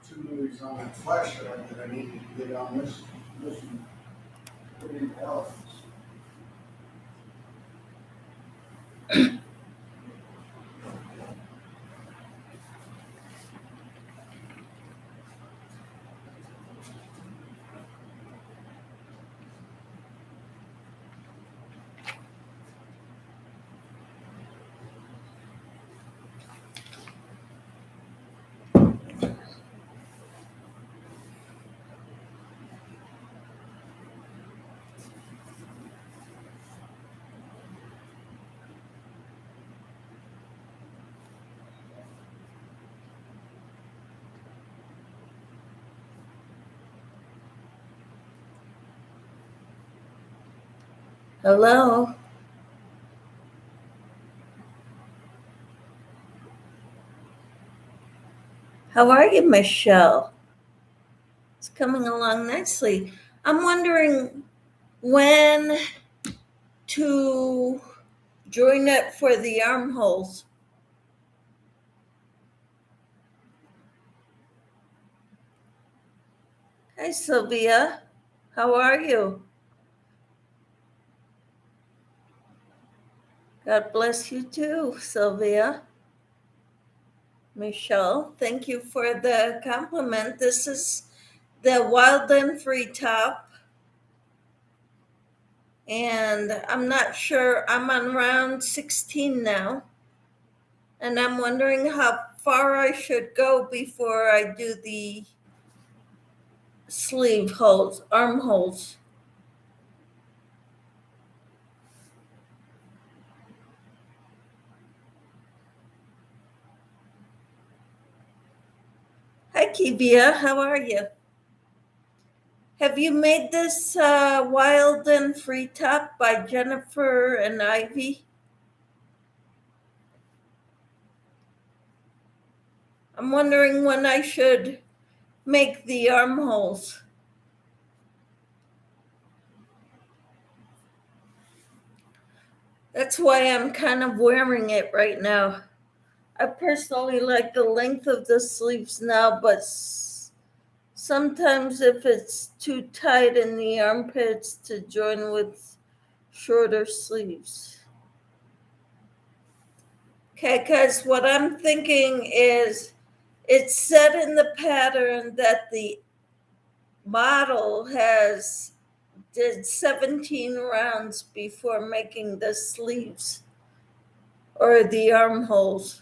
2 movies on that flash drive that I needed to get on this and put in elements. Hello? How are you, Michelle? It's coming along nicely. I'm wondering when to join it for the armholes. Hi, Sylvia. How are you? God bless you too, Sylvia. Michelle, thank you for the compliment. This is the Wild and Free top. And I'm not sure, I'm on round 16 now. And I'm wondering how far I should go before I do the sleeve holes, armholes. Hi, Kivia. How are you? Have you made this Wild and Free top by Jennifer and Ivy? I'm wondering when I should make the armholes. That's why I'm kind of wearing it right now. I personally like the length of the sleeves now, but sometimes if it's too tight in the armpits, to join with shorter sleeves. Okay, because what I'm thinking is it's said in the pattern that the model did 17 rounds before making the sleeves or the armholes.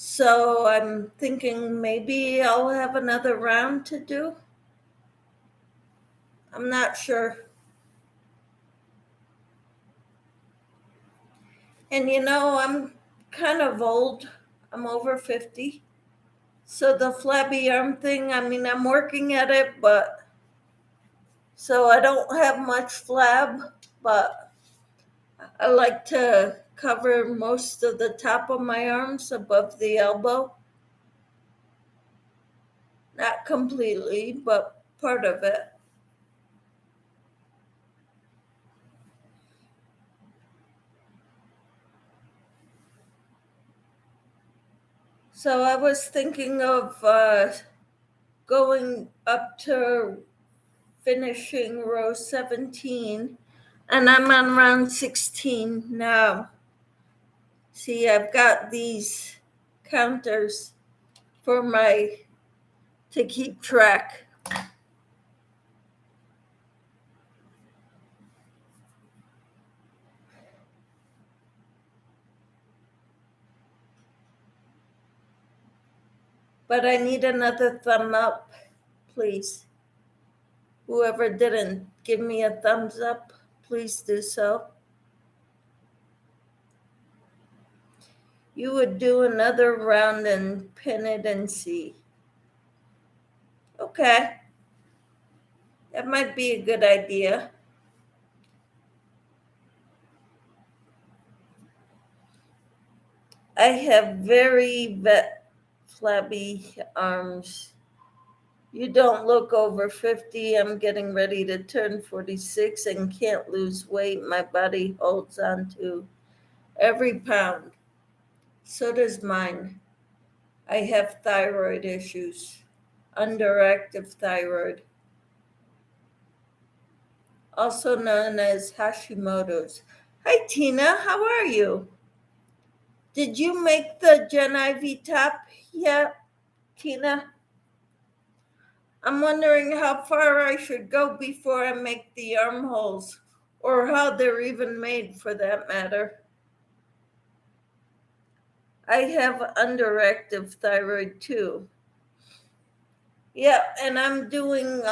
So I'm thinking maybe I'll have another round to do. I'm not sure. And I'm kind of old. I'm over 50. So the flabby arm thing, I'm working at it, but so I don't have much flab, but I like to cover most of the top of my arms above the elbow. Not completely, but part of it. So I was thinking of going up to finishing row 17, and I'm on round 16 now. See, I've got these counters to keep track. But I need another thumb up, please. Whoever didn't give me a thumbs up, please do so. You would do another round and pin it and see. Okay. That might be a good idea. I have very flabby arms. You don't look over 50. I'm getting ready to turn 46 and can't lose weight. My body holds on to every pound. So does mine. I have thyroid issues, underactive thyroid, also known as Hashimoto's. Hi, Tina. How are you? Did you make the Gen IV top yet, Tina? I'm wondering how far I should go before I make the armholes, or how they're even made for that matter. I have underactive thyroid too. Yeah, and I'm doing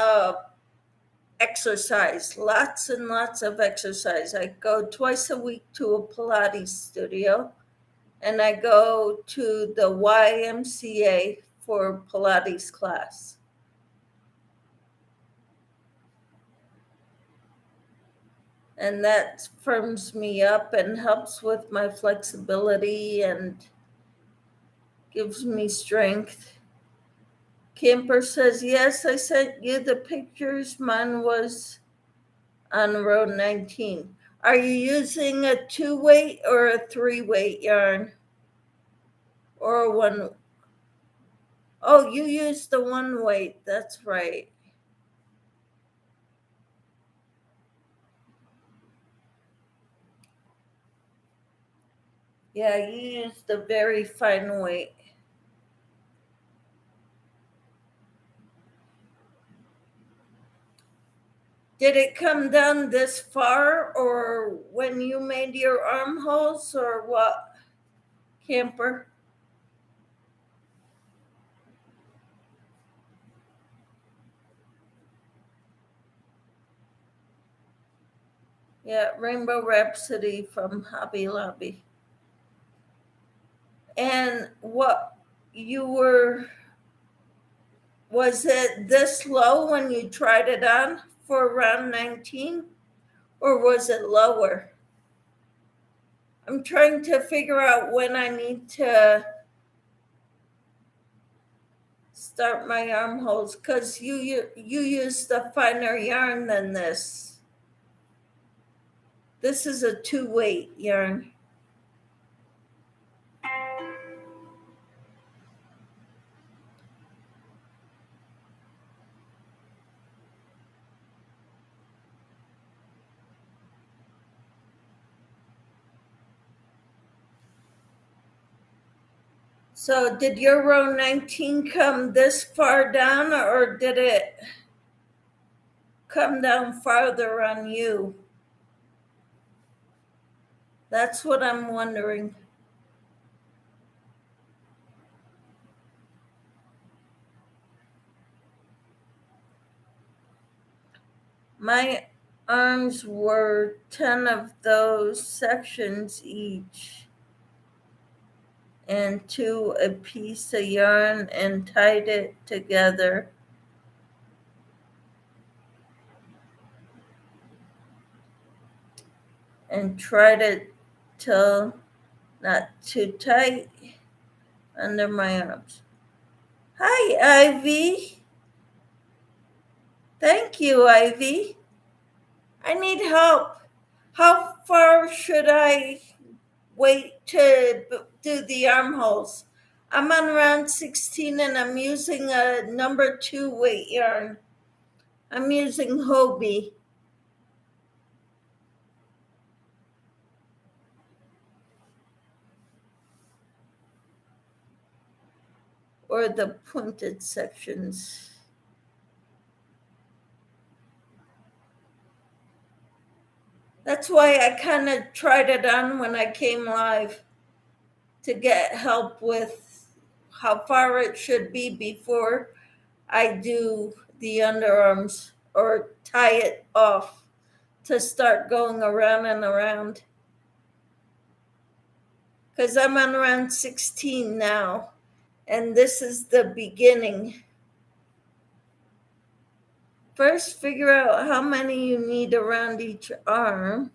exercise, lots and lots of exercise. I go twice a week to a Pilates studio, and I go to the YMCA for Pilates class. And that firms me up and helps with my flexibility and gives me strength. Camper says, yes, I sent you the pictures. Mine was on row 19. Are you using a 2-weight or a 3-weight yarn? Or a one? Oh, you use the 1-weight. That's right. Yeah, you use the very fine weight. Did it come down this far, or when you made your armholes, or what, Camper? Yeah, Rainbow Rhapsody from Hobby Lobby. And what you were, was it this low when you tried it on for round 19, or was it lower? I'm trying to figure out when I need to start my armholes, because you use the finer yarn than this. This is a 2-weight yarn. So did your row 19 come this far down, or did it come down farther on you? That's what I'm wondering. My arms were 10 of those sections each, and to a piece of yarn, and tied it together. And tried it till not too tight under my arms. Hi, Ivy. Thank you, Ivy. I need help. How far should I wait to do the armholes? I'm on round 16 and I'm using a number 2 weight yarn. I'm using Hobie. Or the pointed sections. That's why I kind of tried it on when I came live, to get help with how far it should be before I do the underarms or tie it off to start going around and around. Because I'm on round 16 now, and this is the beginning. First, figure out how many you need around each arm.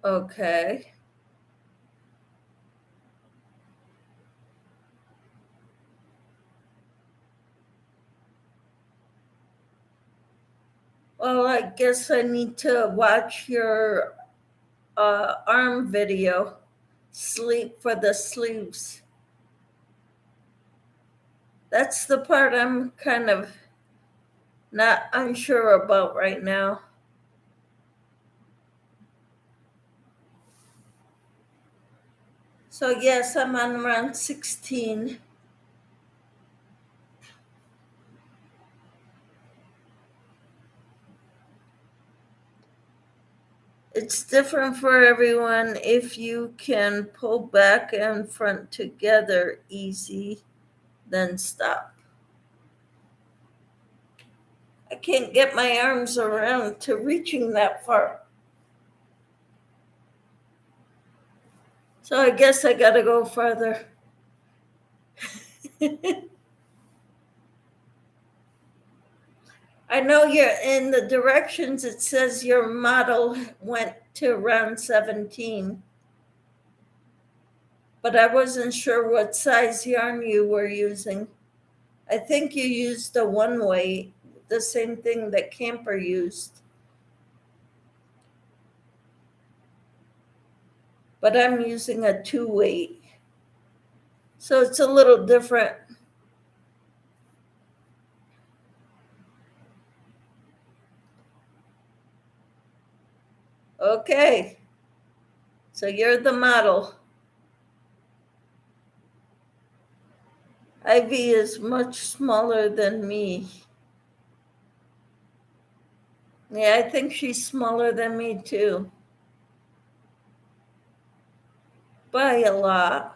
Okay. Well, I guess I need to watch your arm video, sleep for the sleeves. That's the part I'm kind of not unsure about right now. So yes, I'm on round 16. It's different for everyone. If you can pull back and front together easy, then stop. I can't get my arms around to reaching that far. So I guess I gotta go farther. I know you're in the directions, it says your model went to round 17, but I wasn't sure what size yarn you were using. I think you used a one weight, the same thing that Camper used. But I'm using a 2 weight. So it's a little different. Okay. So you're the model. Ivy is much smaller than me. Yeah, I think she's smaller than me too. By a lot.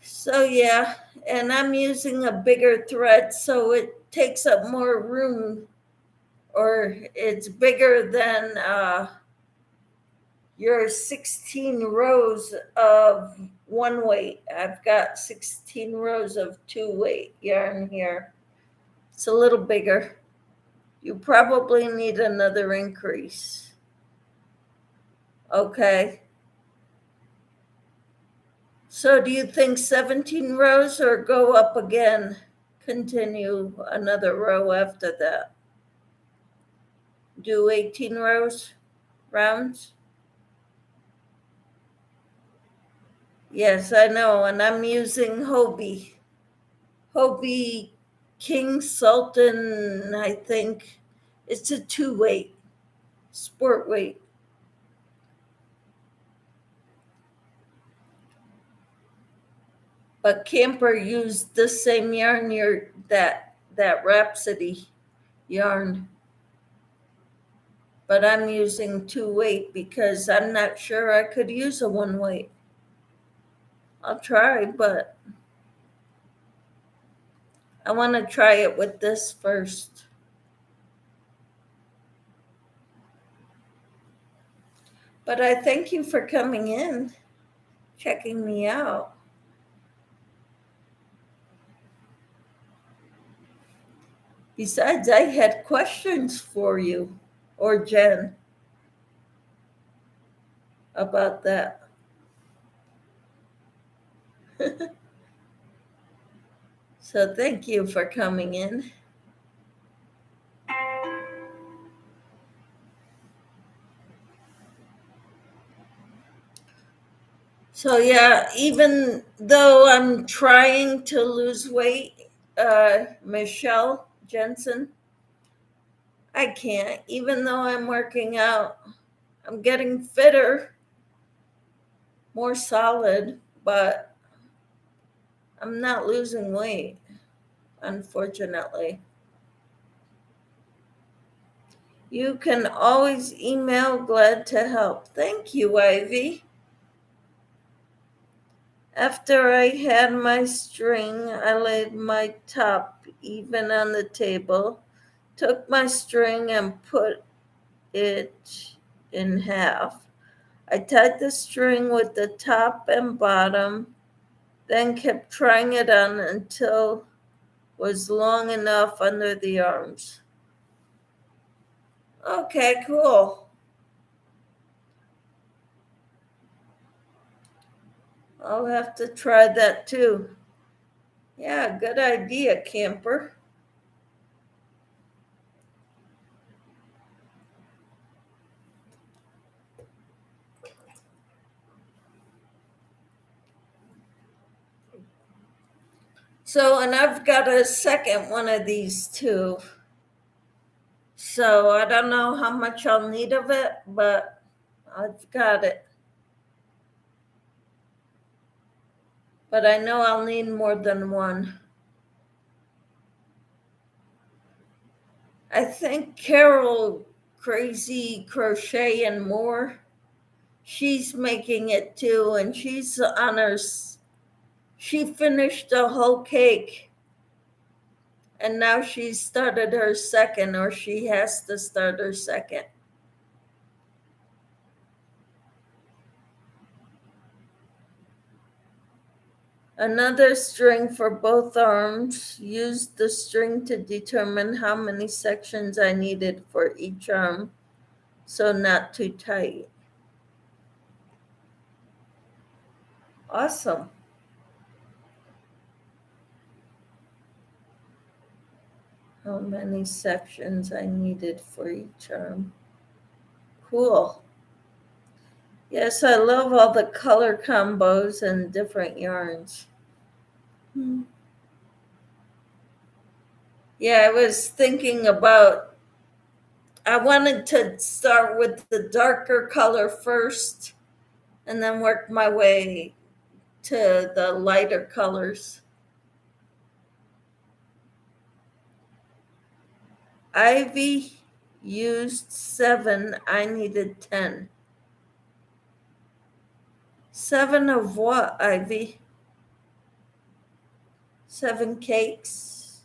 So yeah, and I'm using a bigger thread, so it takes up more room, or it's bigger than your 16 rows of one weight. I've got 16 rows of 2 weight yarn here. It's a little bigger. You probably need another increase. Okay. So do you think 17 rows or go up again? Continue another row after that. Do 18 rounds? Yes, I know. And I'm using Hobie. Hobie King Sultan, I think. It's a 2 weight, sport weight. But Camper used the same yarn, that Rhapsody yarn. But I'm using 2 weight because I'm not sure I could use a 1 weight. I'll try, but I want to try it with this first. But I thank you for coming in, checking me out. Besides, I had questions for you or Jen about that. So thank you for coming in. So yeah, even though I'm trying to lose weight, Michelle Jensen, I can't. Even though I'm working out, I'm getting fitter, more solid, but I'm not losing weight, unfortunately. You can always email, glad to help. Thank you, Ivy. After I had my string, I laid my top even on the table, took my string and put it in half. I tied the string with the top and bottom then kept trying it on until it was long enough under the arms. Okay, cool. I'll have to try that too. Yeah, good idea, camper. So, and I've got a second one of these too. So I don't know how much I'll need of it, but I've got it. But I know I'll need more than one. I think Carol Crazy Crochet and More, she's making it too, and she's on her. She finished a whole cake, and now she's started her second, or she has to start her second. Another string for both arms. Used the string to determine how many sections I needed for each arm, so not too tight. Awesome. How many sections I needed for each arm. Cool. Yes, I love all the color combos and different yarns. Yeah, I was thinking about, I wanted to start with the darker color first and then work my way to the lighter colors. Ivy used 7, I needed 10. 7 of what, Ivy? 7 cakes?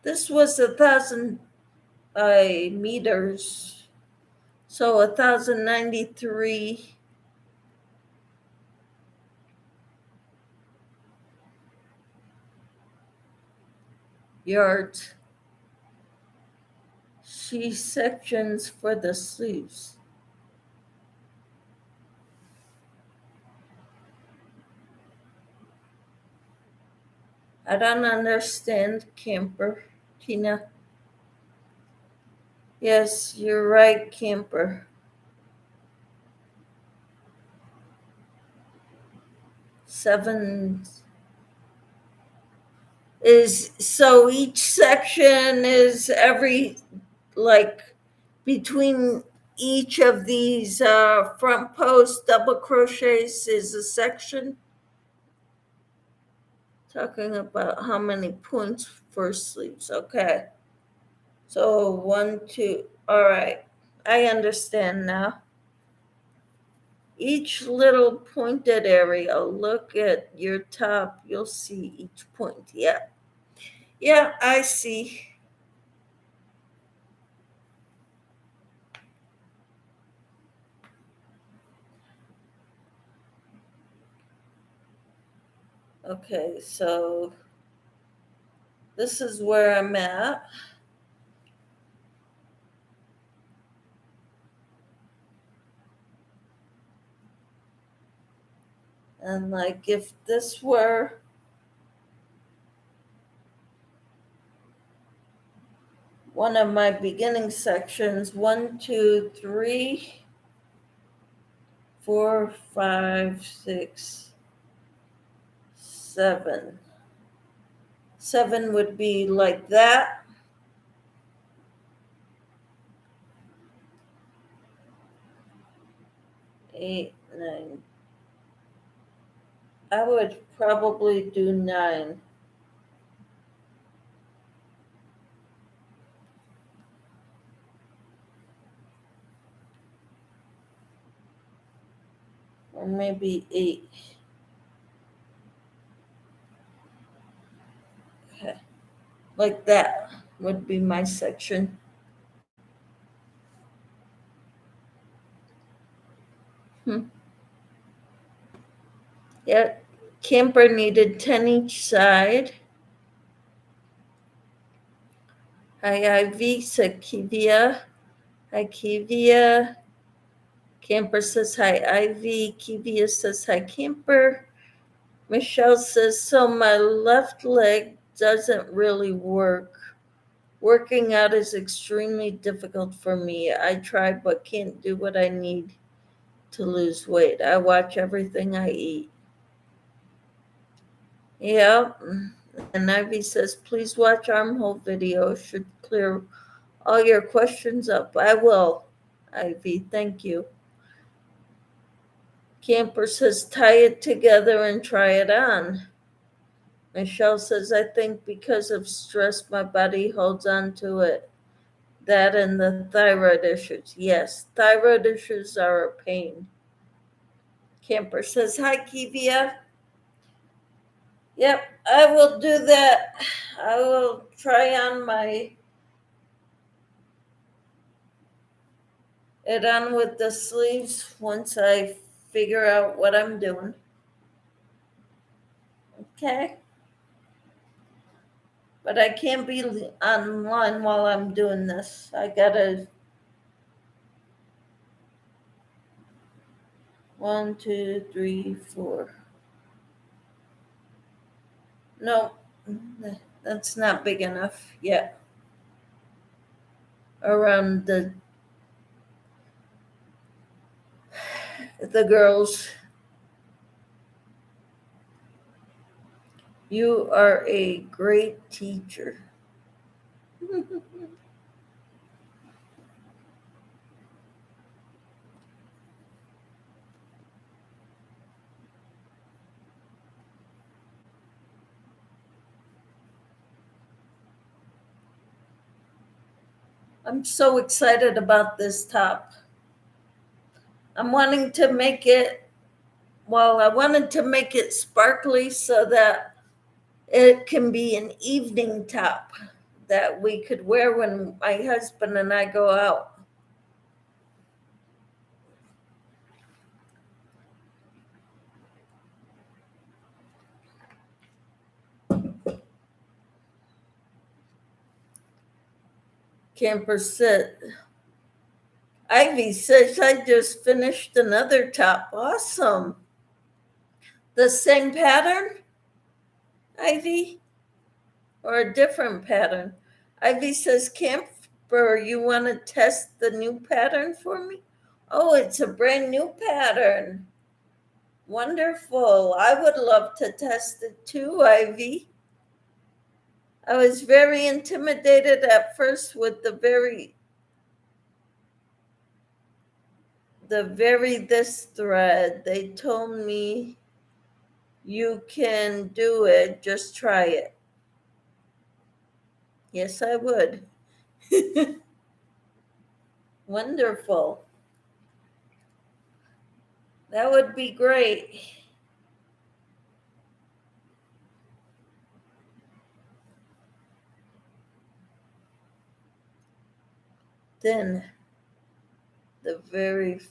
This was 1,000 meters, so 1,093 yards. She sections for the sleeves. I don't understand, camper. Tina. Yes, you're right, camper. 7 is, so each section is every, like, between each of these front post double crochets is a section. Talking about how many points for sleeves. Okay. So 1, 2. All right. I understand now. Each little pointed area, look at your top, you'll see each point. Yeah. Yeah, I see. Okay, so this is where I'm at. And like if this were one of my beginning sections, 1, 2, 3, 4, 5, 6, 7. 7 would be like that. 8, 9. I would probably do 9. Or maybe 8. Okay. Like that would be my section. Yeah, camper needed 10 each side. Hi, Ivy, said Kivia. Hi, Kivia. Camper says hi, Ivy. Kivia says hi, Camper. Michelle says, so my left leg doesn't really work. Working out is extremely difficult for me. I try but can't do what I need to lose weight. I watch everything I eat. Yeah. And Ivy says, please watch armhole video. Should clear all your questions up. I will, Ivy. Thank you. Camper says, tie it together and try it on. Michelle says, I think because of stress, my body holds on to it. That and the thyroid issues. Yes, thyroid issues are a pain. Camper says, hi, Kivia. Yep, I will do that. I will try on it on with the sleeves once I figure out what I'm doing. Okay? But I can't be online while I'm doing this. I gotta 1, 2, 3, 4. No, that's not big enough yet. Around the girls. You are a great teacher. I'm so excited about this top. I'm wanting to make it, I wanted to make it sparkly so that it can be an evening top that we could wear when my husband and I go out. Camper said, Ivy says, I just finished another top. Awesome. The same pattern, Ivy? Or a different pattern? Ivy says, Camper, you want to test the new pattern for me? Oh, it's a brand new pattern. Wonderful. I would love to test it too, Ivy. I was very intimidated at first with the very this thread. They told me you can do it, just try it. Yes, I would. Wonderful. That would be great. Then the very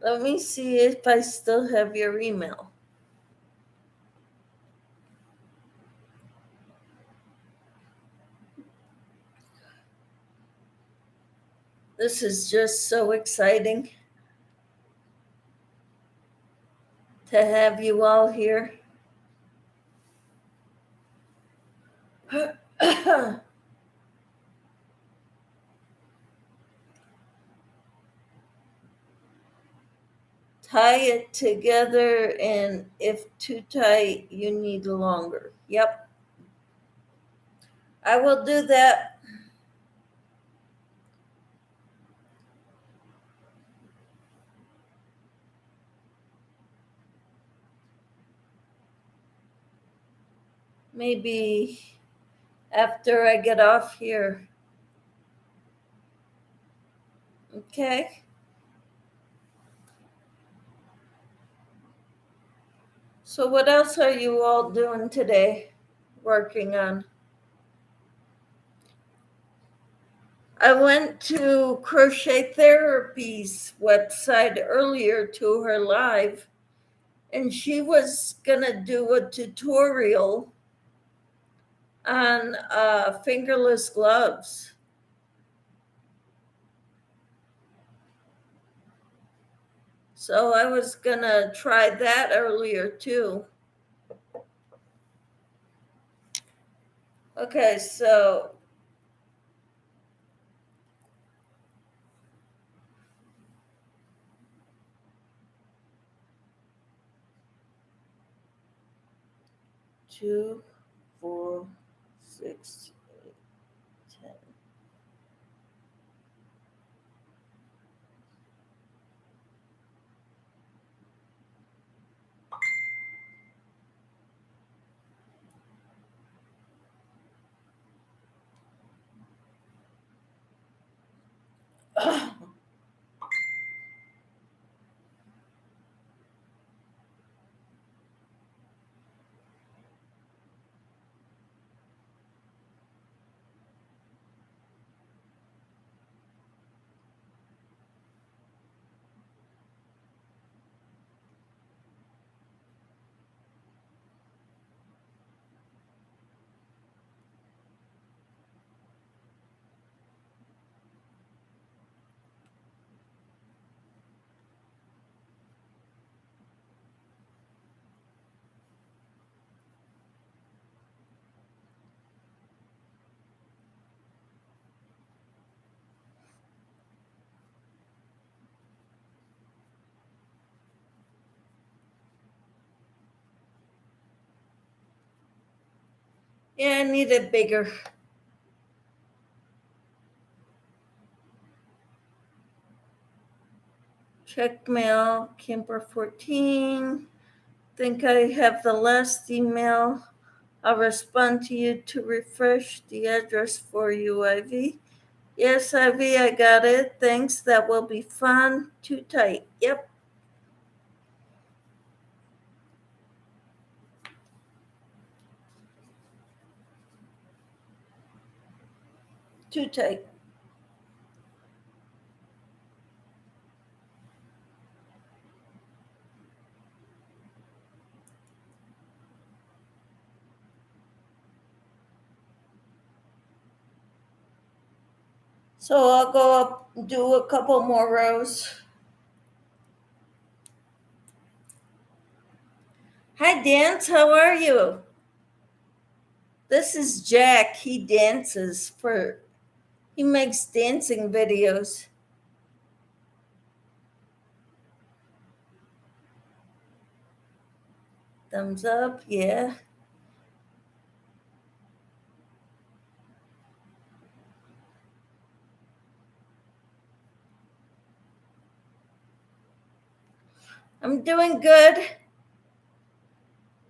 let me see if I still have your email. This is just so exciting to have you all here. Tie it together, and if too tight, you need longer. Yep. I will do that. Maybe after I get off here. Okay. So what else are you all doing today? Working on? I went to Crochet Therapy's website earlier to her live, and she was gonna do a tutorial on fingerless gloves. So I was gonna try that earlier too. Okay, so two, 4, 6, 8, 10. Yeah, I need it bigger. Check mail, Camper 14. Think I have the last email. I'll respond to you to refresh the address for you, Ivy. Yes, Ivy, I got it. Thanks. That will be fun. Too tight. Yep. Too tight. So I'll go up and do a couple more rows. Hi, Dance. How are you? This is Jack. He makes dancing videos. Thumbs up. Yeah. I'm doing good.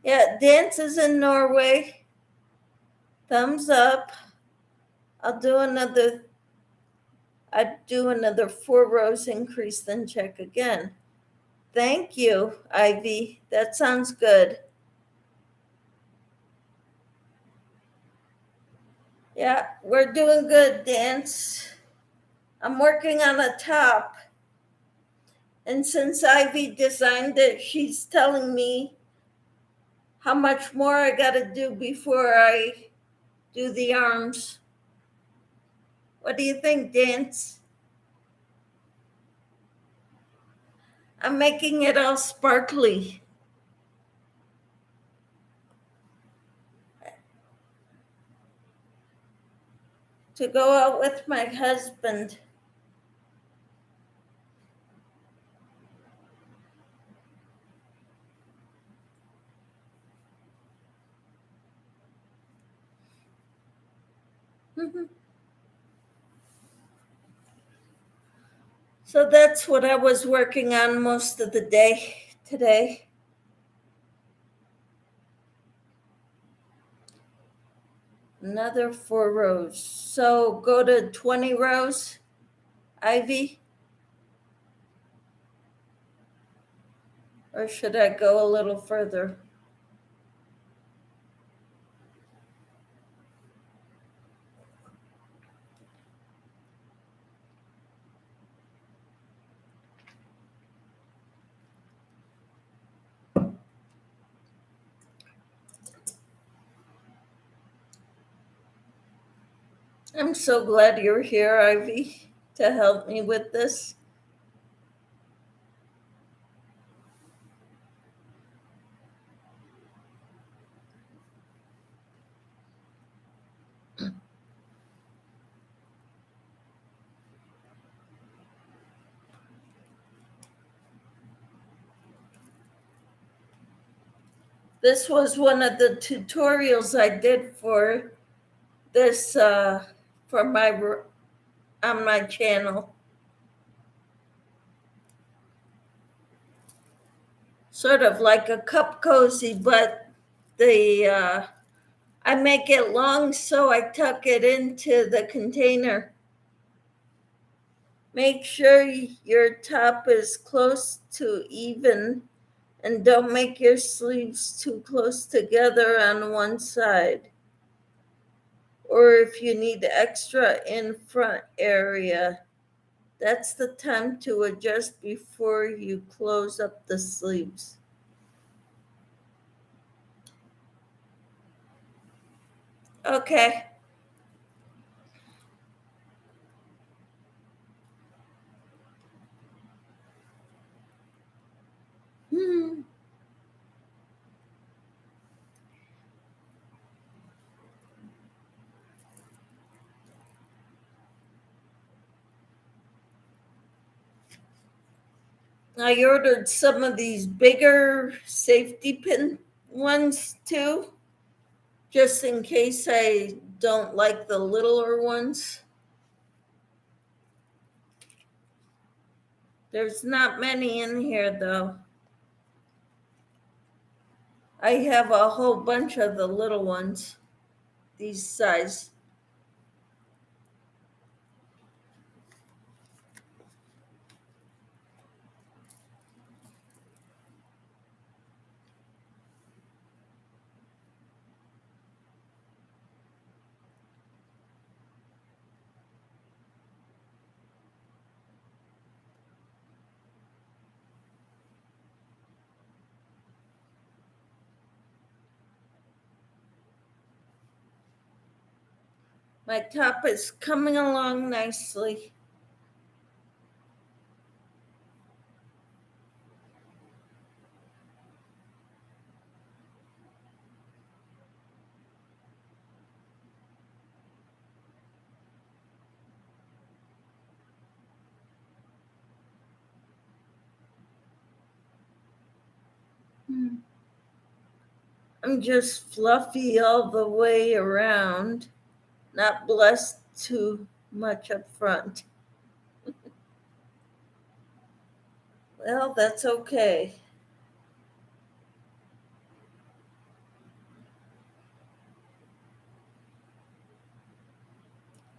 Yeah, Dance is in Norway. Thumbs up. I'd do another 4 rows increase, then check again. Thank you, Ivy. That sounds good. Yeah, we're doing good, Dance. I'm working on a top. And since Ivy designed it, she's telling me how much more I got to do before I do the arms. What do you think, Dance? I'm making it all sparkly to go out with my husband. So that's what I was working on most of the day today. Another 4 rows. So go to 20 rows, Ivy? Or should I go a little further? I'm so glad you're here, Ivy, to help me with this. This was one of the tutorials I did for this for my on my channel. Sort of like a cup cozy, but the I make it long so I tuck it into the container. Make sure your top is close to even and don't make your sleeves too close together on one side. Or if you need extra in front area, that's the time to adjust before you close up the sleeves. Okay. Hmm. I ordered some of these bigger safety pin ones too, just in case I don't like the littler ones. There's not many in here though. I have a whole bunch of the little ones, these size. My top is coming along nicely. I'm just fluffy all the way around, not blessed too much up front. Well, that's okay.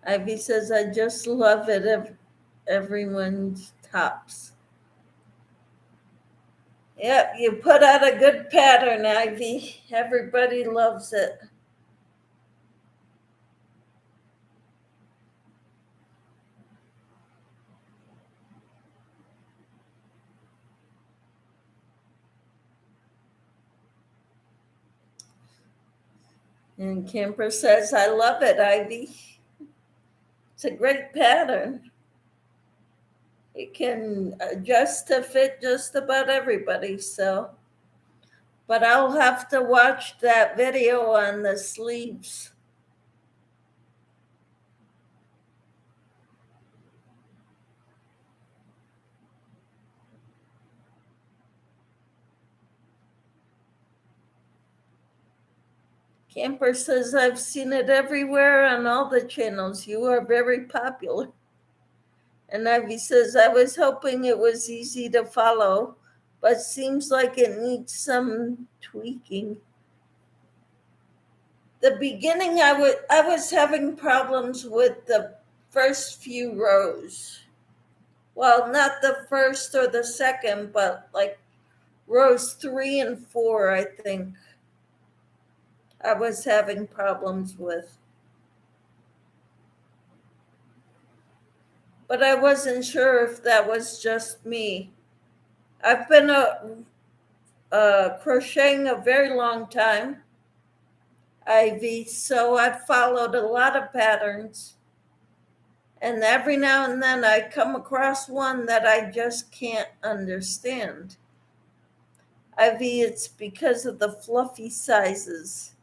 Ivy says, I just love it if everyone's tops. Yep, you put out a good pattern, Ivy. Everybody loves it. And Camper says, I love it, Ivy. It's a great pattern. It can adjust to fit just about everybody, so. But I'll have to watch that video on the sleeves. Camper says, I've seen it everywhere on all the channels. You are very popular. And Ivy says, I was hoping it was easy to follow, but seems like it needs some tweaking. The beginning, I was having problems with the first few rows. Well, not the first or the second, but like rows 3 and 4, I think I was having problems with. But I wasn't sure if that was just me. I've been crocheting a very long time, Ivy, so I've followed a lot of patterns. And every now and then I come across one that I just can't understand. Ivy, it's because of the fluffy sizes.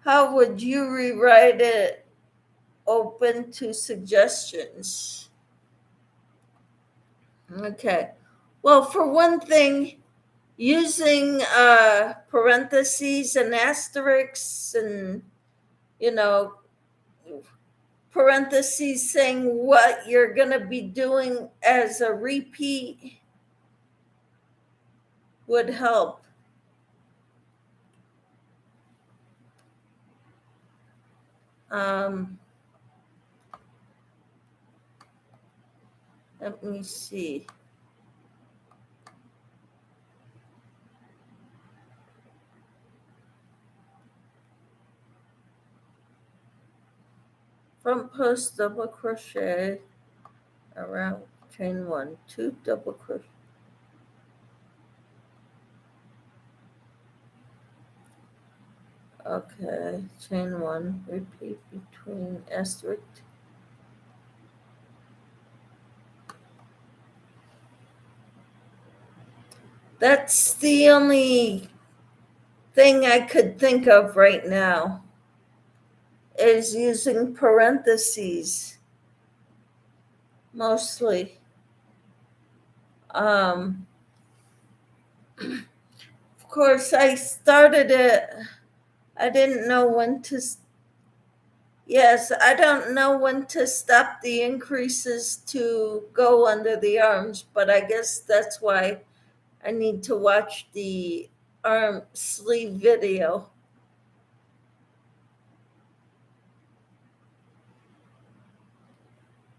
How would you rewrite it? Open to suggestions. Okay. Well, for one thing, using parentheses and asterisks and, you know, parentheses saying what you're going to be doing as a repeat would help. Um, let me see. Front post double crochet around chain 1, 2 double crochet. Okay, chain 1, repeat between asterisk. That's the only thing I could think of right now, is using parentheses mostly. Of course, I started it. I didn't know when to. Yes, I don't know when to stop the increases to go under the arms, but I guess that's why I need to watch the arm sleeve video.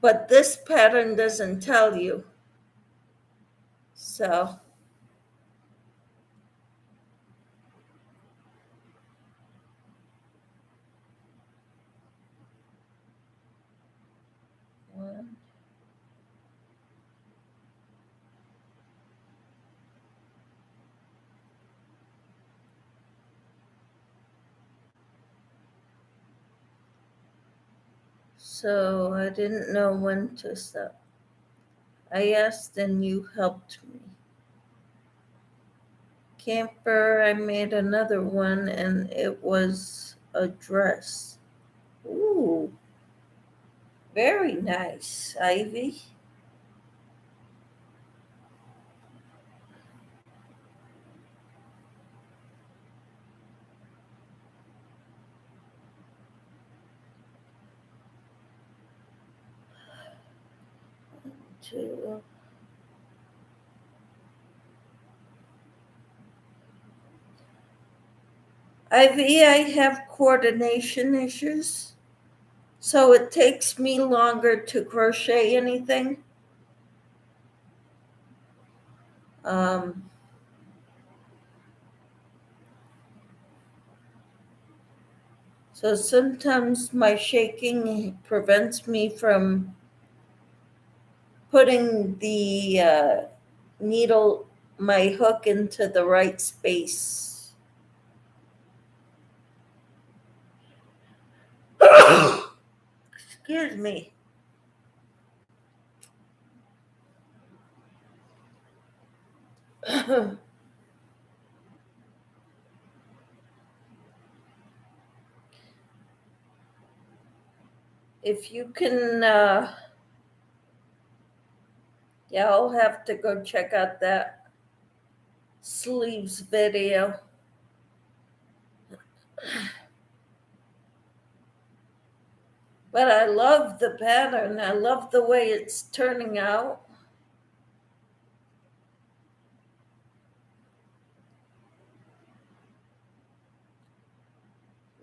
But this pattern doesn't tell you. So. One. So I didn't know when to stop. I asked and you helped me. Camper, I made another one and it was a dress. Ooh, very nice, Ivy. Two. Ivy, I have coordination issues, so it takes me longer to crochet anything. Um, so sometimes my shaking prevents me from putting the needle, my hook into the right space. Excuse me. If you can, yeah, I'll have to go check out that sleeves video. But I love the pattern. I love the way it's turning out.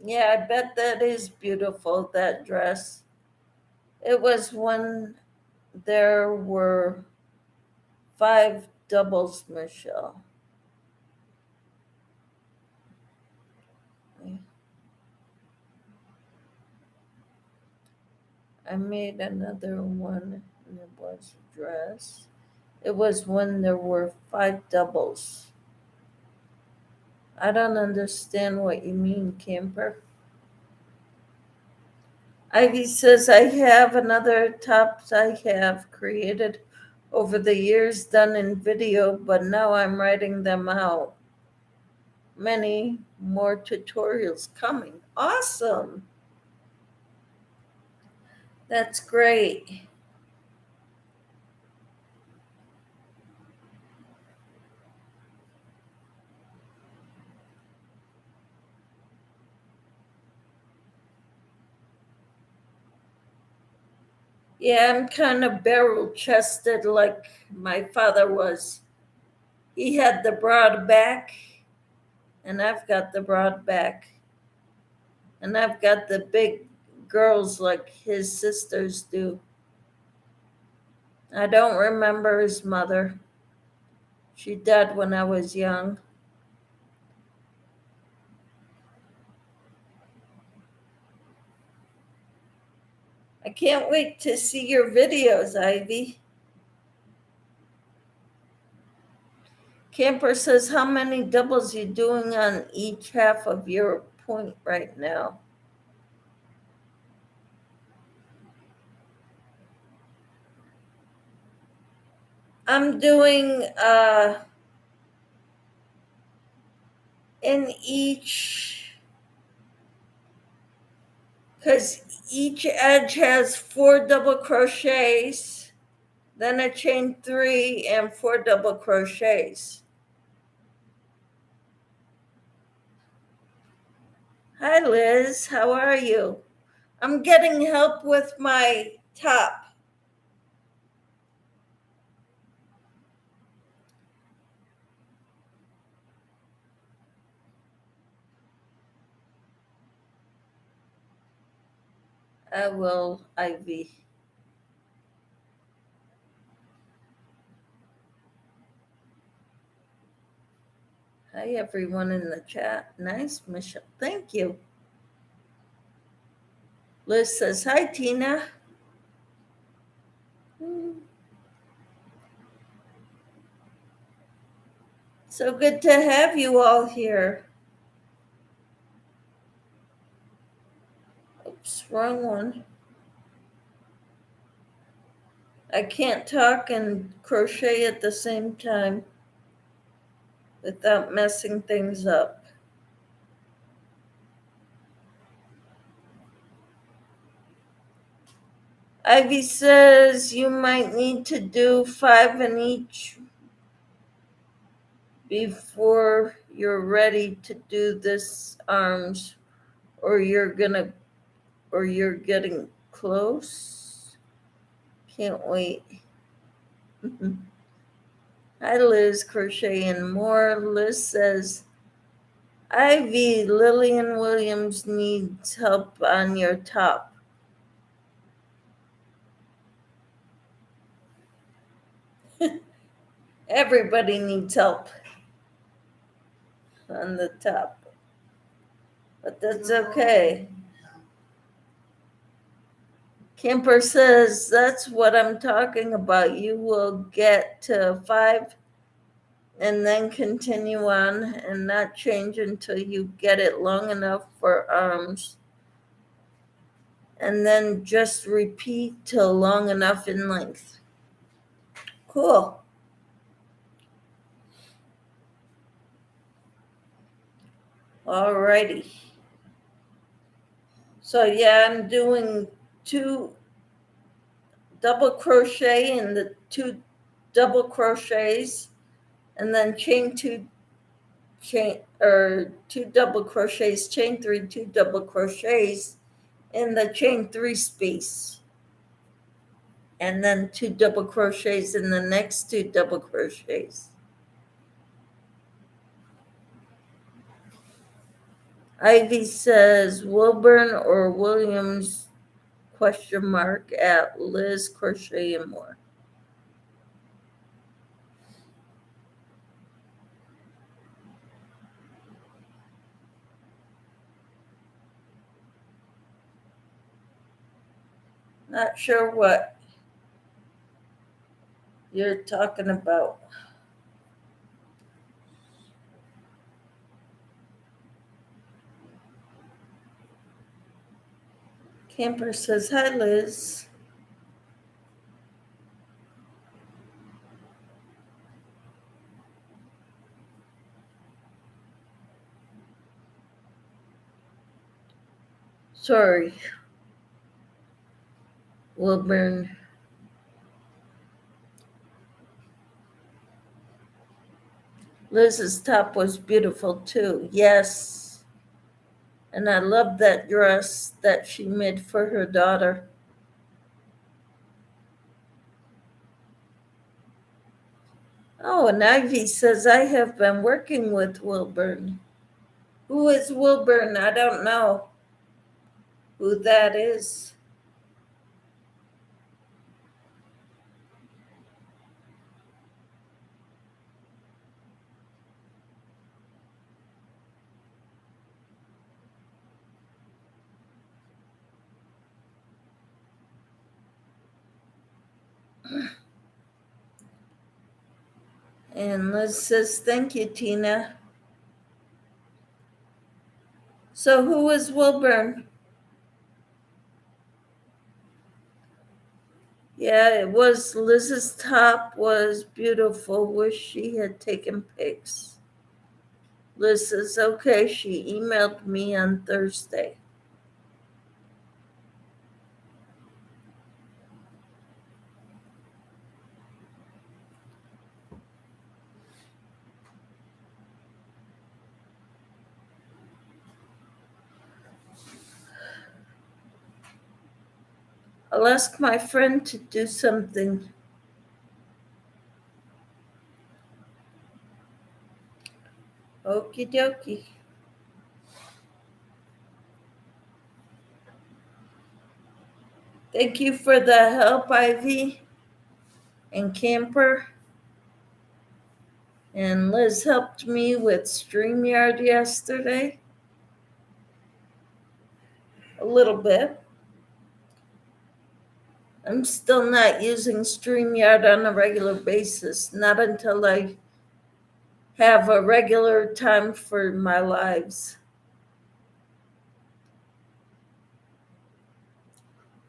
Yeah, I bet that is beautiful, that dress. It was when there were 5 doubles, Michelle. I made another one and it was a dress. It was when there were 5 doubles. I don't understand what you mean, Camper. Ivy says, I have another tops I have created over the years done in video, but now I'm writing them out. Many more tutorials coming. Awesome. That's great. Yeah, I'm kind of barrel chested like my father was. He had the broad back, and I've got the broad back. And I've got the big girls like his sisters do. I don't remember his mother. She died when I was young. I can't wait to see your videos, Ivy. Camper says, how many doubles you doing on each half of your point right now? I'm doing in each, because each edge has 4 double crochets, then a chain 3 and 4 double crochets. Hi Liz, how are you? I'm getting help with my top. I will, Ivy. Hi everyone in the chat. Nice, Michelle. Thank you. Liz says, hi Tina. So good to have you all here. Oops, wrong one. I can't talk and crochet at the same time without messing things up. Ivy says you might need to do 5 in each before you're ready to do this arms, or you're getting close. Can't wait. Hi Liz, crochet and more. Liz says, Ivy, Lillian Williams needs help on your top. Everybody needs help on the top, but that's okay. Camper says, that's what I'm talking about. You will get to 5 and then continue on and not change until you get it long enough for arms. And then just repeat till long enough in length. Cool. Alrighty. So yeah, I'm doing 2 double crochet in the 2 double crochets, and then chain 2 double crochets, chain 3, 2 double crochets in the chain 3 space, and then 2 double crochets in the next 2 double crochets. Ivy says Wilburn or Williams ? At Liz Crochet and More. Not sure what you're talking about. Camper says, hi, Liz. Sorry, Wilburn. Liz's top was beautiful too. Yes. And I love that dress that she made for her daughter. Oh, and Ivy says, I have been working with Wilburn. Who is Wilburn? I don't know who that is. And Liz says, thank you, Tina. So who is Wilburn? Yeah, it was Liz's top was beautiful. Wish she had taken pics. Liz says, okay, she emailed me on Thursday. I'll ask my friend to do something. Okie dokie. Thank you for the help, Ivy and Camper. And Liz helped me with StreamYard yesterday. A little bit. I'm still not using StreamYard on a regular basis, not until I have a regular time for my lives.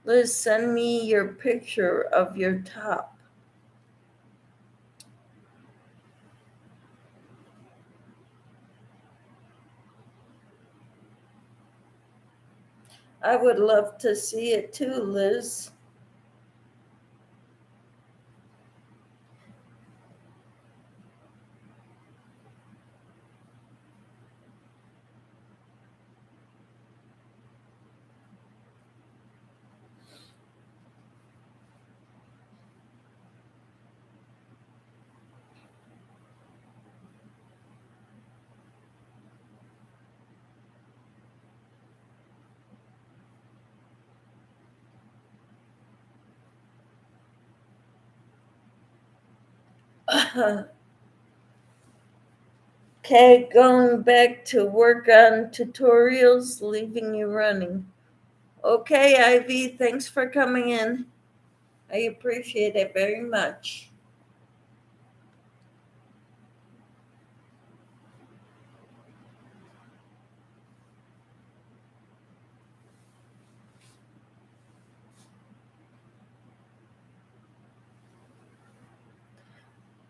Liz, send me your picture of your top. I would love to see it too, Liz. Okay, going back to work on tutorials, leaving you running. Okay, Ivy, thanks for coming in. I appreciate it very much.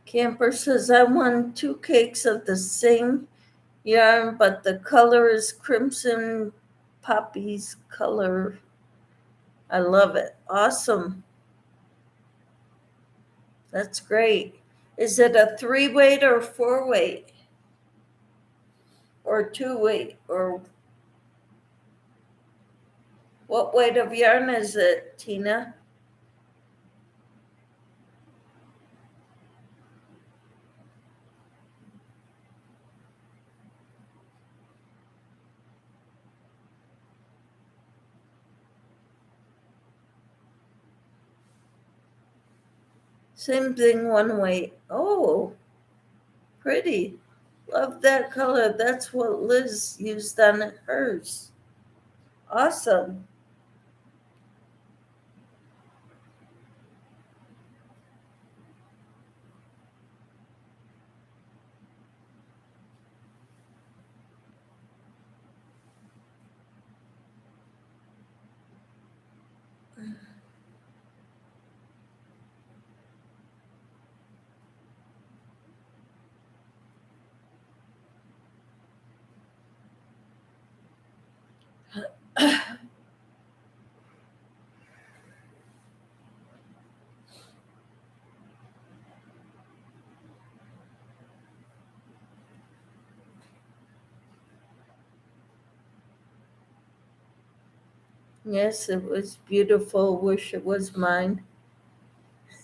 Camper says, I want 2 cakes of the same yarn, but the color is crimson poppies color. I love it. Awesome. That's great. Is it a 3-weight or 4-weight? Or 2-weight? Or what weight of yarn is it, Tina? Same thing, 1 weight. Oh, pretty. Love that color. That's what Liz used on hers. Awesome. Yes, it was beautiful. Wish it was mine.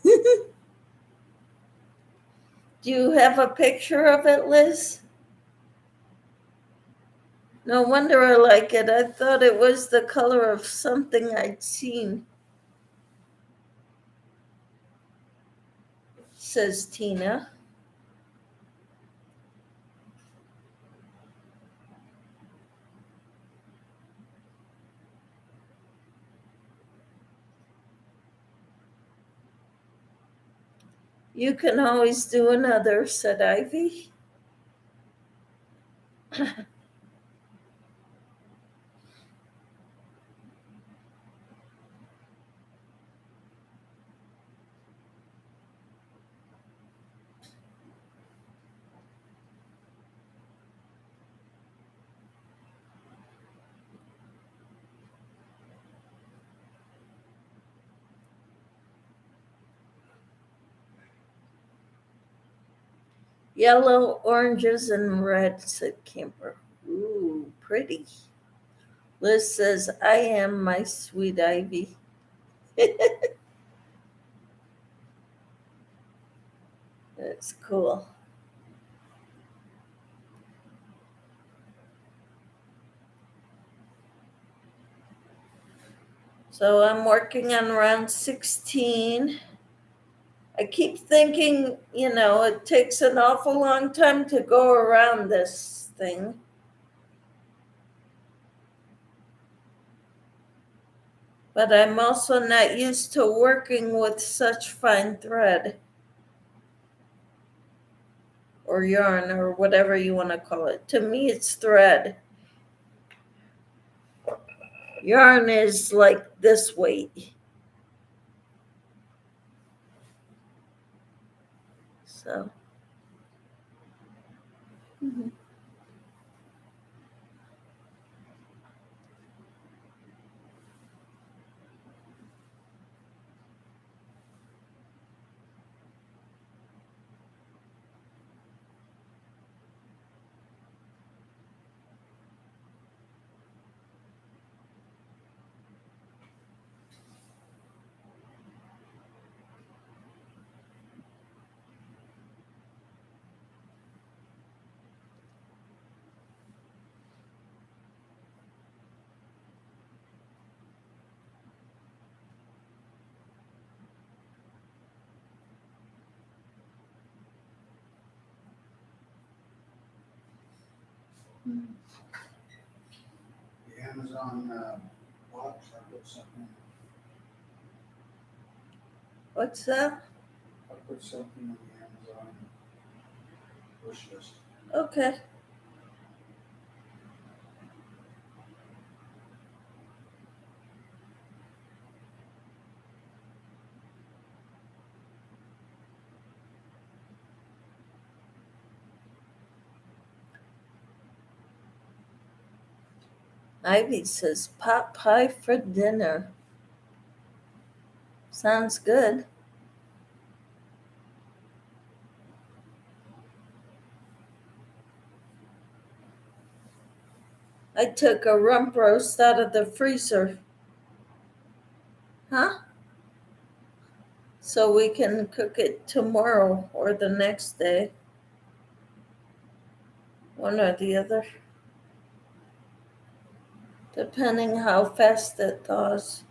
Do you have a picture of it, Liz? No wonder I like it. I thought it was the color of something I'd seen, says Tina. You can always do another, said Ivy. Yellow, oranges, and red, said Camper. Ooh, pretty. Liz says, I am my sweet Ivy. That's cool. So I'm working on round 16. I keep thinking, it takes an awful long time to go around this thing. But I'm also not used to working with such fine thread or yarn or whatever you want to call it. To me, it's thread. Yarn is like this weight. So. Mhm. The Amazon box, I put something, What's that? I put something on the Amazon wish list. Okay. Ivy says pot pie for dinner. Sounds good. I took a rump roast out of the freezer. Huh? So we can cook it tomorrow or the next day. One or the other. Depending how fast it thaws.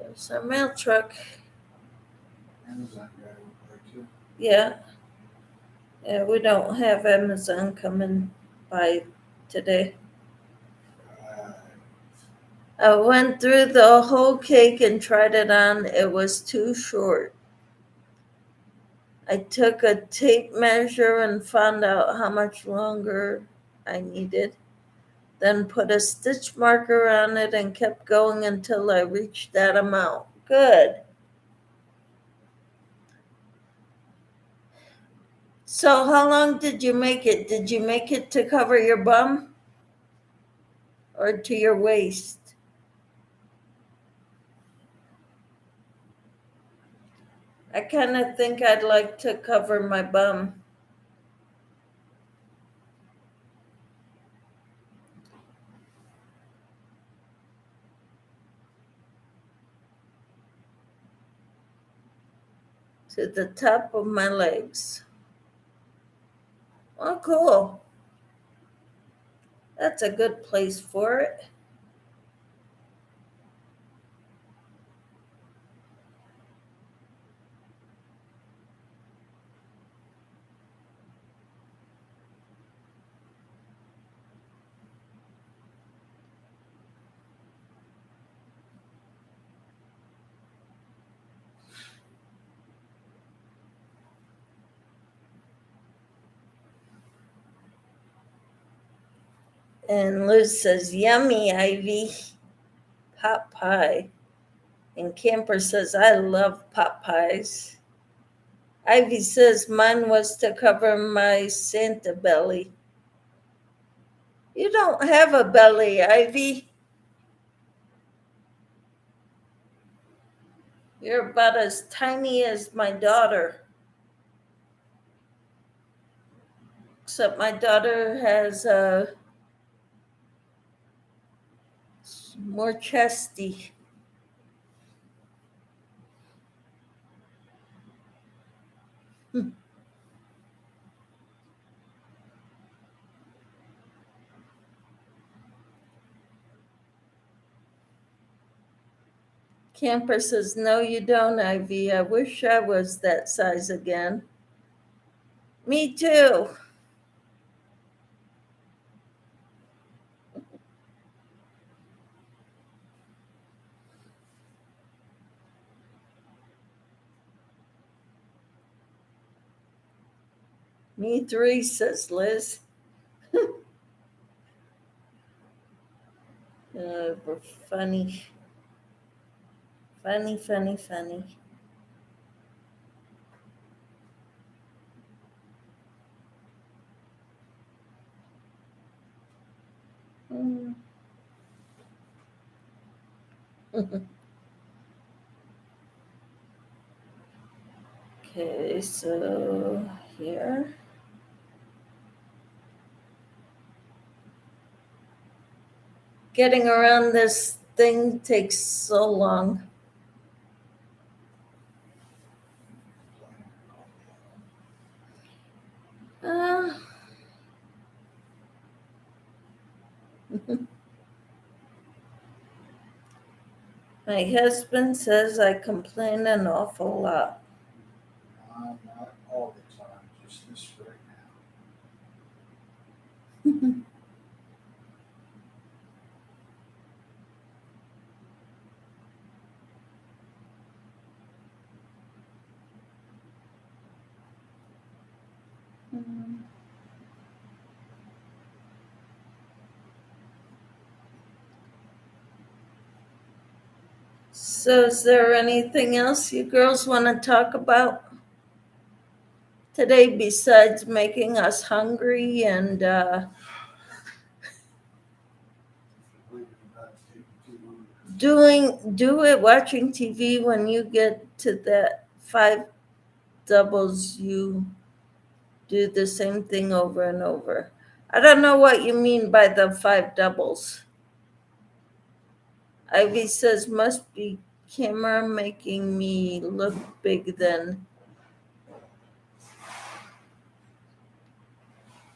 There's our mail truck. Amazon guy over there too. Yeah. Yeah, we don't have Amazon coming by today. Right. I went through the whole cake and tried it on. It was too short. I took a tape measure and found out how much longer I needed, then put a stitch marker on it and kept going until I reached that amount. Good. So how long did you make it? Did you make it to cover your bum or to your waist? I kind of think I'd like to cover my bum. To the top of my legs. Oh, cool. That's a good place for it. And Liz says, yummy, Ivy. Pot pie. And Camper says, I love pot pies. Ivy says, mine was to cover my Santa belly. You don't have a belly, Ivy. You're about as tiny as my daughter. Except my daughter has more chesty. Camper says, no, you don't, Ivy. I wish I was that size again. Me too. Me three, says Liz. We're funny. Funny, funny, funny. Mm. Okay, so here. Getting around this thing takes so long. Uh, my husband says I complain an awful lot. Not all the time, just this right now. So, is there anything else you girls want to talk about today besides making us hungry and watching TV when you get to that 5 doubles, you do the same thing over and over. I don't know what you mean by the 5 doubles. Ivy says, must be camera making me look big then.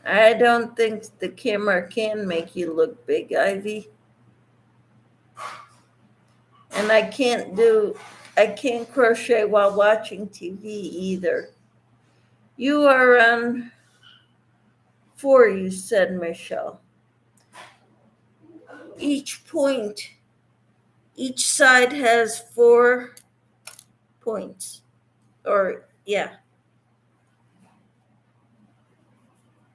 I don't think the camera can make you look big, Ivy. And I can't crochet while watching TV either. You are on 4, you said, Michelle. Each point Each side has 4 points. Or, yeah.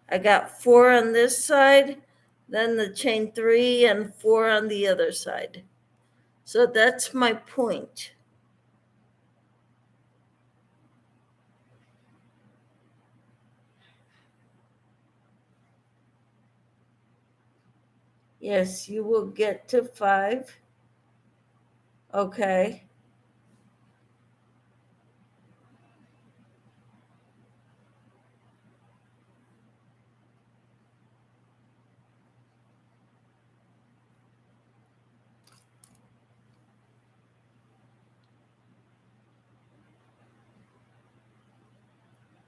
I got 4 on this side, then the chain 3 and 4 on the other side. So that's my point. Yes, you will get to 5. Okay.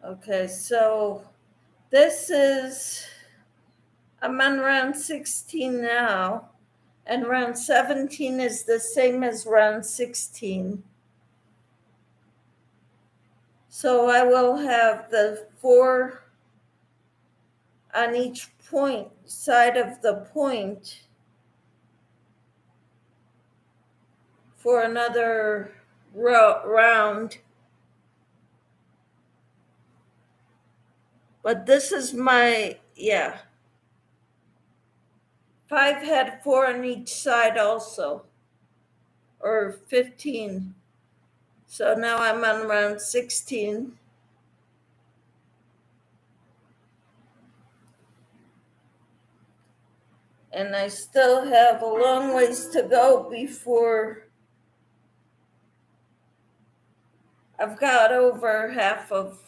Okay, so I'm on round 16 now, and round 17 is the same as round 16. So I will have the 4 on each side of the point for another round. But this is my, 5 had 4 on each side also, or 15. So now I'm on round 16. And I still have a long ways to go before I've got over half of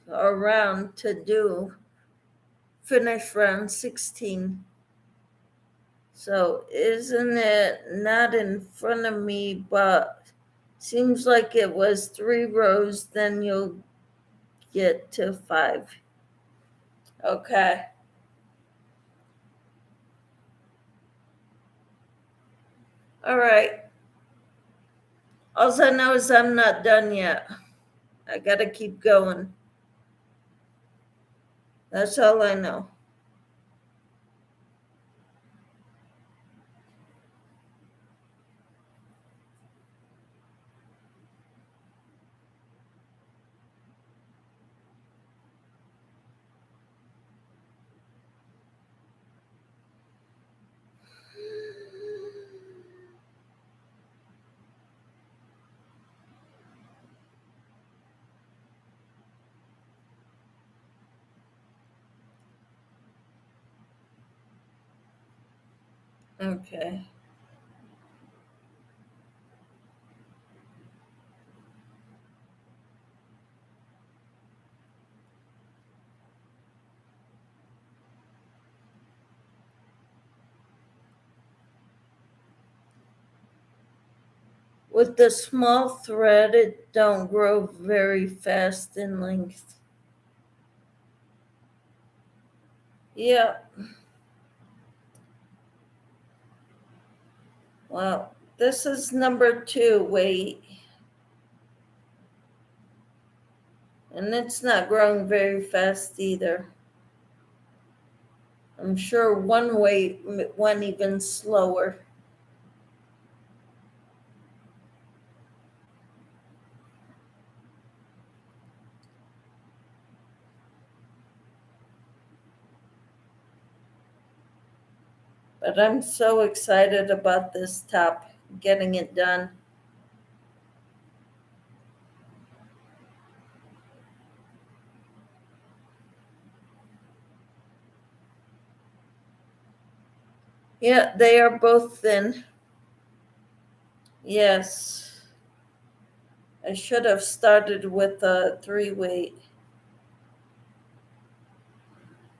a round to finish round 16. So isn't it not in front of me, but seems like it was 3 rows, then you'll get to 5. Okay. All right. All I know is I'm not done yet. I gotta keep going. That's all I know. Okay. With the small thread, it don't grow very fast in length. Yeah. Well, this is number 2 weight. And it's not growing very fast either. I'm sure one weight went even slower. But I'm so excited about this top, getting it done. Yeah, they are both thin. Yes. I should have started with a 3 weight.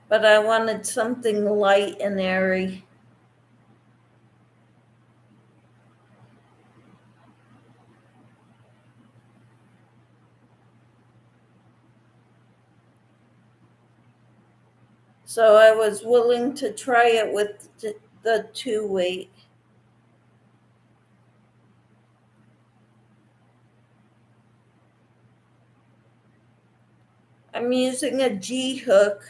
But I wanted something light and airy. So I was willing to try it with the 2 weight. I'm using a G hook.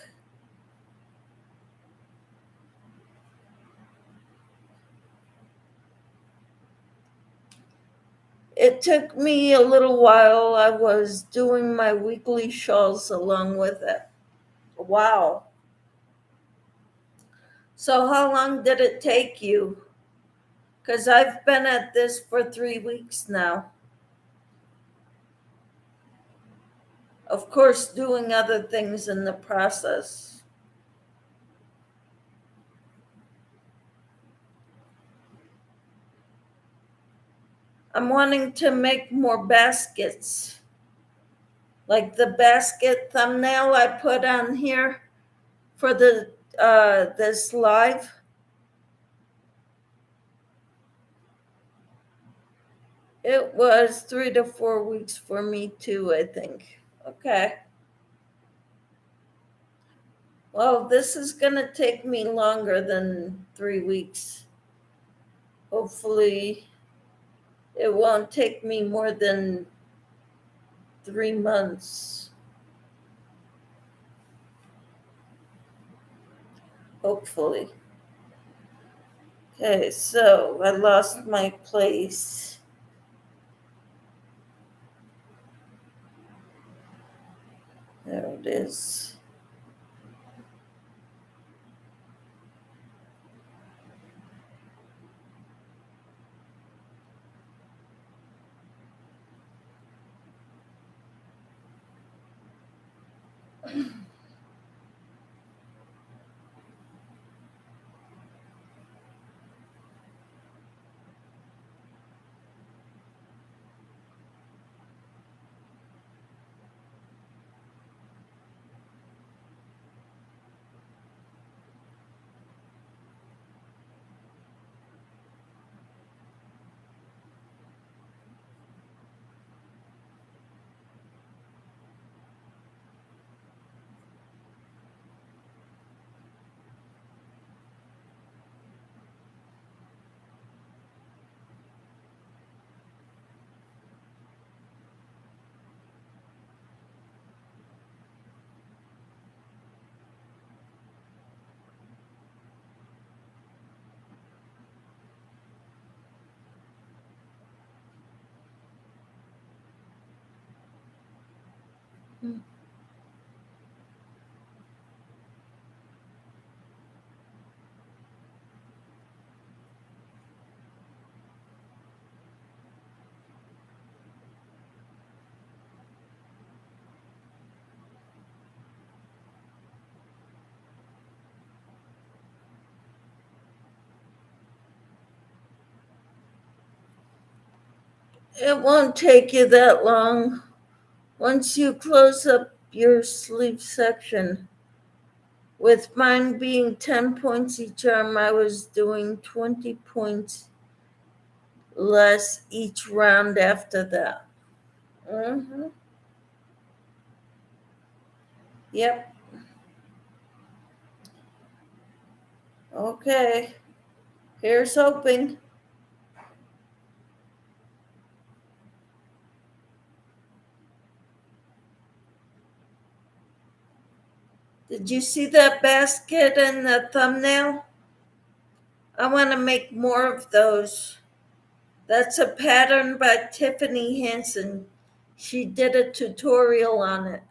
it took me a little while. I was doing my weekly shawls along with it. Wow. So, how long did it take you? Because I've been at this for 3 weeks now. Of course, doing other things in the process. I'm wanting to make more baskets. Like the basket thumbnail I put on here for the this live. It was 3 to 4 weeks for me too, I think. Okay. Well, this is gonna take me longer than 3 weeks. Hopefully, it won't take me more than 3 months. Hopefully. Okay, so I lost my place. There it is. It won't take you that long once you close up your sleeve section. With mine being 10 points each arm, I was doing 20 points less each round after that. Mm-hmm. Yep. Okay. Here's hoping. Did you see that basket in the thumbnail? I want to make more of those. That's a pattern by Tiffany Hansen. She did a tutorial on it.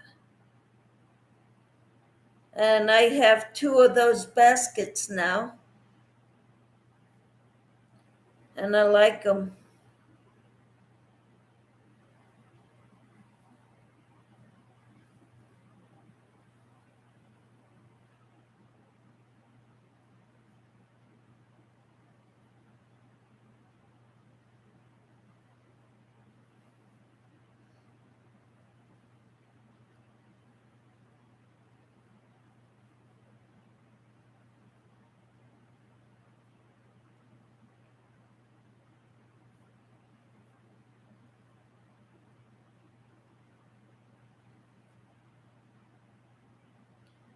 And I have 2 of those baskets now. And I like them.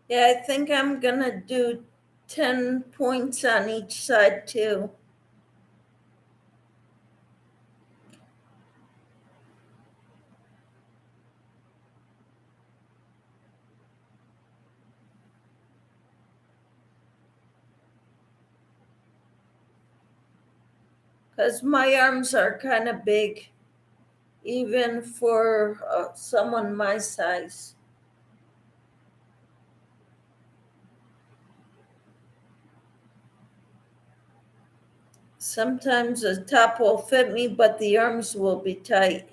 Yeah, I think I'm going to do 10 points on each side too. Because my arms are kind of big. even for someone my size. Sometimes the top will fit me, but the arms will be tight.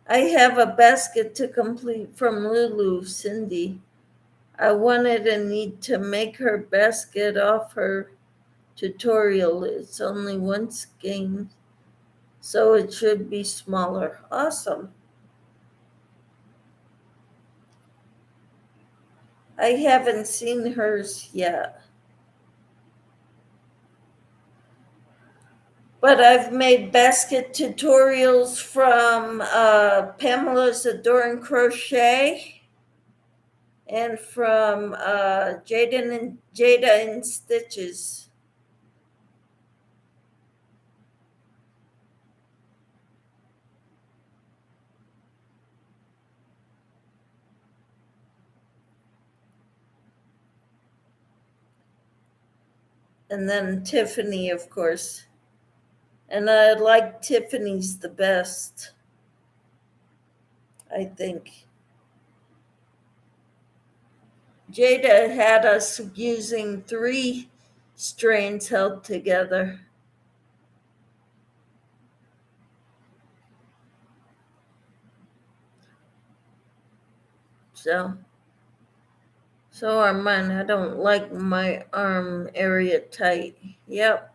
I have a basket to complete from Lulu, Cindy. I wanted and need to make her basket off her tutorial. It's only one skein, so it should be smaller. Awesome. I haven't seen hers yet. But I've made basket tutorials from Pamela's Adoring Crochet and from Jada and Stitches. And then Tiffany, of course. And I like Tiffany's the best, I think. Jada had us using 3 strands held together. So are mine. I don't like my arm area tight. Yep.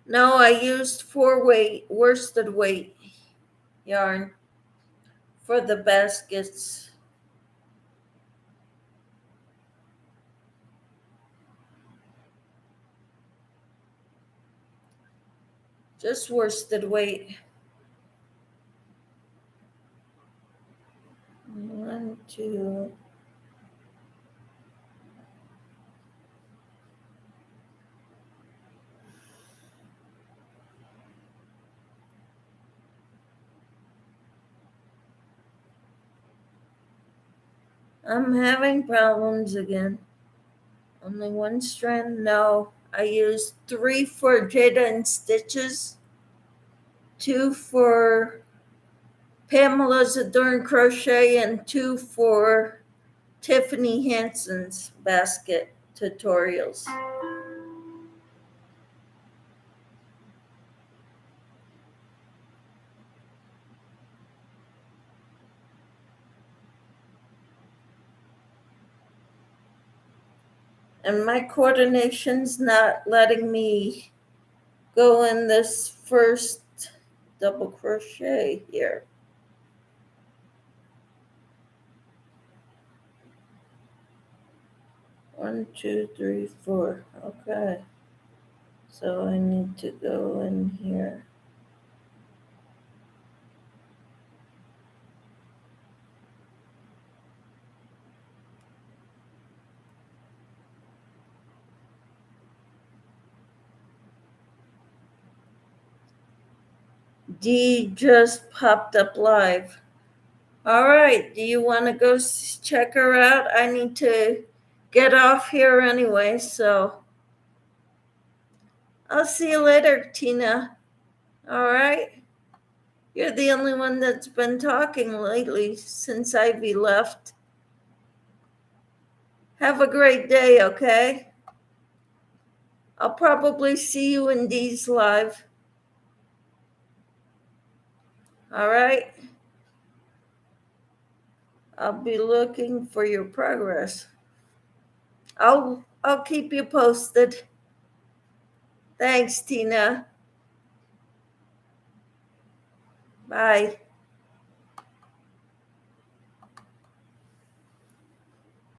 No, I used 4-weight worsted weight yarn for the baskets. Just worsted weight. 1, 2. I'm having problems again. Only 1 strand? No. I used 3 for Jada and Stitches, 2 for Pamela's Adoring Crochet, and 2 for Tiffany Hanson's basket tutorials. And my coordination's not letting me go in this first double crochet here. One, 2, 3, 4. Okay. So I need to go in here. Dee just popped up live. All right. Do you want to go check her out? I need to get off here anyway, so I'll see you later, Tina. All right. You're the only one that's been talking lately since Ivy left. Have a great day, okay? I'll probably see you in Dee's live. All right? I'll be looking for your progress. I'll keep you posted. Thanks, Tina. Bye.